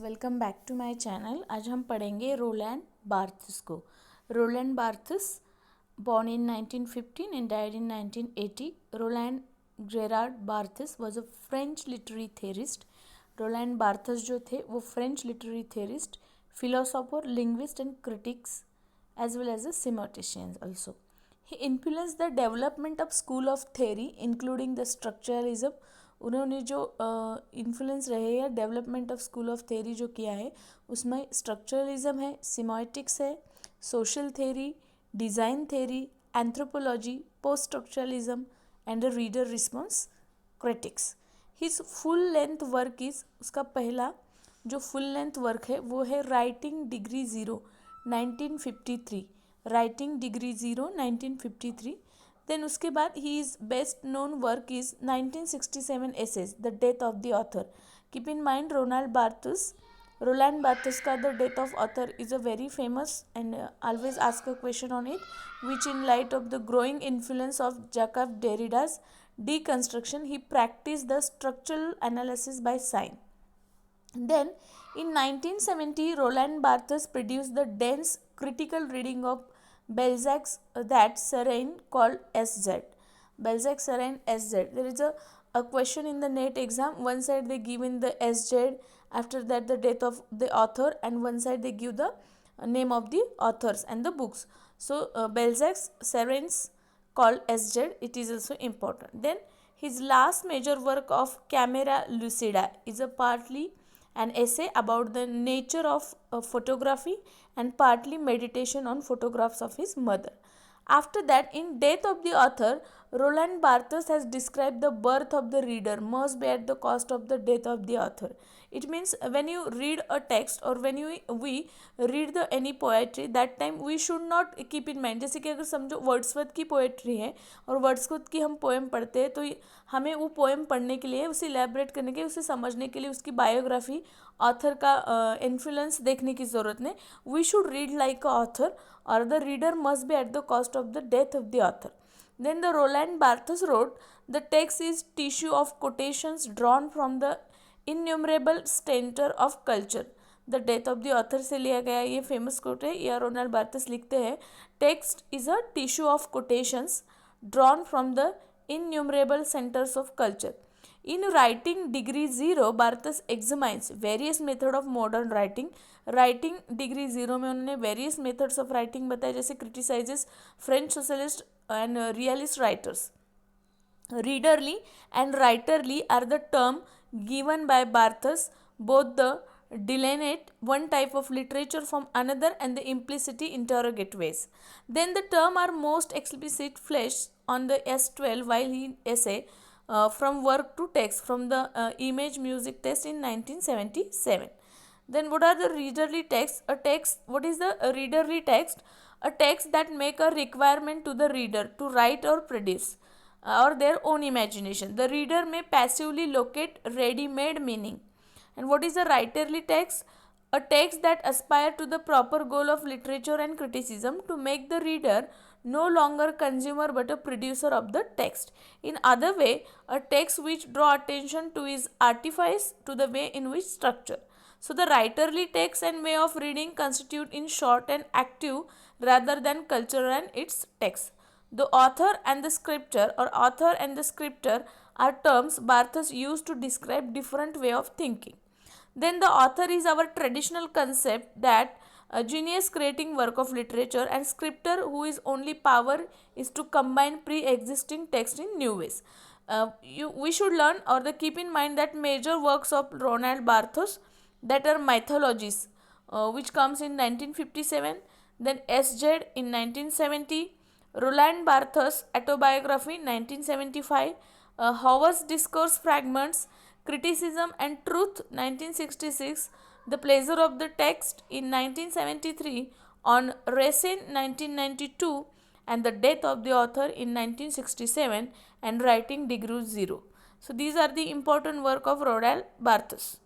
Welcome back to my channel. आज हम पढ़ेंगे रोलैंड बार्थेस को। Roland Barthes born in 1915 and died in 1980. Roland Gerard Barthes was a French literary theorist. Roland Barthes जो थे वो French literary theorist, philosopher, linguist and critics as well as a semantician also. He influenced the development of school of theory including the structuralism. उन्होंने जो influence रहे या development of school of theory जो किया है उसमें स्ट्रक्चरलिज्म है, semiotics है, social theory, design theory, anthropology, post structuralism and reader response critics. His full length work is, उसका पहला जो फुल लेंथ वर्क है वो है writing degree zero 1953. Writing degree zero 1953. Then उसके बाद ही is best known work is 1967 essays the death of the author. Keep in mind Rowland बार्थेस का the death of author is a very famous and always ask a question on it which in light of the growing influence of Jacob Derrida's deconstruction he practiced the structural analysis by sign. Then in 1970 Roland Barthes produced the dense critical reading of Balzac's that Serine called SZ. Balzac Serine SZ. There is a question in the NET exam. One side they give in the SZ, after that the death of the author, and one side they give the name of the authors and the books. So Balzac's Serine's called SZ. It is also important. Then his last major work of Camera Lucida is a partly an essay about the nature of photography and partly meditation on photographs of his mother. After that, in Death of the Author, Roland Barthes has described the birth of the reader must be at the cost of the death of the author. It means when you read a text or when we read the any poetry, that time we should not keep in mind. जैसे कि अगर समझो Wordsworth की poetry है और Wordsworth की हम poem पढ़ते हैं तो हमें वो पोएम पढ़ने के लिए, उसे इलेबरेट करने के लिए, उसे समझने के लिए उसकी बायोग्राफी, ऑथर का इन्फ्लुएंस देखने की ज़रूरत नहीं. We should read like a author or the reader must be at the cost of the death of the author. Then the Roland Barthes wrote, the text is tissue of quotations drawn from the innumerable center of culture. The death of the author से लिया गया ये famous quote है. या Ronald बार्थेस लिखते हैं, text is a tissue of quotations drawn from the innumerable centers of culture. In writing degree 0, Barthes examines various methods of modern writing. Writing degree zero में उन्होंने वेरियस मेथड्स ऑफ राइटिंग बताए, जैसे criticises French socialist and realist writers. Readerly and writerly are the term given by Barthes, both the delineate one type of literature from another and the implicity interrogate ways. Then the term are most explicit fleshed on the S12 while he essay from work to text from the image music test in 1977. Then what are the readerly texts? What is the readerly text? A text that make a requirement to the reader to write or produce or their own imagination. The reader may passively locate ready-made meaning. And what is a writerly text? A text that aspire to the proper goal of literature and criticism to make the reader no longer consumer but a producer of the text. In other way, a text which draw attention to is artifice to the way in which structure. So the writerly text and way of reading constitute in short and active rather than culture and its text. The author and the scripture or author and the scriptor are terms Barthes used to describe different way of thinking. Then the author is our traditional concept that a genius creating work of literature, and scriptor who is only power is to combine pre-existing text in new ways. We should learn or keep in mind that major works of Roland Barthes that are mythologies which comes in 1957, then SZ in 1970, Roland Barthes autobiography 1975, Howard's discourse fragments, criticism and truth 1966, the pleasure of the text in 1973, on Racine 1992, and the death of the author in 1967, and writing degree 0. So these are the important work of Roland Barthes.